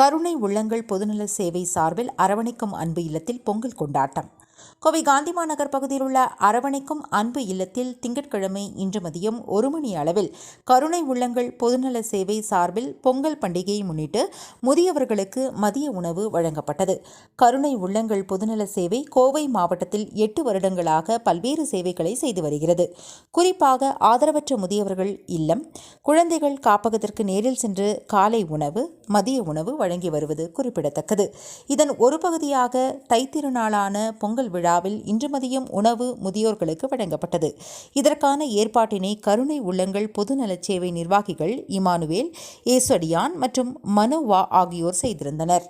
கருணை உள்ளங்கள் பொதுநல சேவை சார்பில் அரவணைக்கும் அன்பு இல்லத்தில் பொங்கல் கொண்டாட்டம். கோவை காந்தி மாநகர் பகுதியில் உள்ள அரவணைக்கும் அன்பு இல்லத்தில் திங்கட்கிழமை இன்று மதியம் 1 மணி அளவில் கருணை உள்ளங்கள் பொதுநல சேவை சார்பில் பொங்கல் பண்டிகையை முன்னிட்டு முதியவர்களுக்கு மதிய உணவு வழங்கப்பட்டது. கருணை உள்ளங்கள் பொதுநல சேவை கோவை மாவட்டத்தில் 8 வருடங்களாக பல்வேறு சேவைகளை செய்து வருகிறது. குறிப்பாக ஆதரவற்ற முதியவர்கள் இல்லம், குழந்தைகள் காப்பகத்திற்கு நேரில் சென்று காலை உணவு, மதிய உணவு வழங்கி வருவது குறிப்பிடத்தக்கது. இதன் ஒரு பகுதியாக தைத்திருநாளான பொங்கல் விழாவில் இன்று மதியம் உணவு முதியோர்களுக்கு வழங்கப்பட்டது. இதற்கான ஏற்பாட்டினை கருணை உள்ளங்கள் பொதுநலச் சேவை நிர்வாகிகள் இமானுவேல், ஏசடியான் மற்றும் மனோவா ஆகியோர் செய்திருந்தனர்.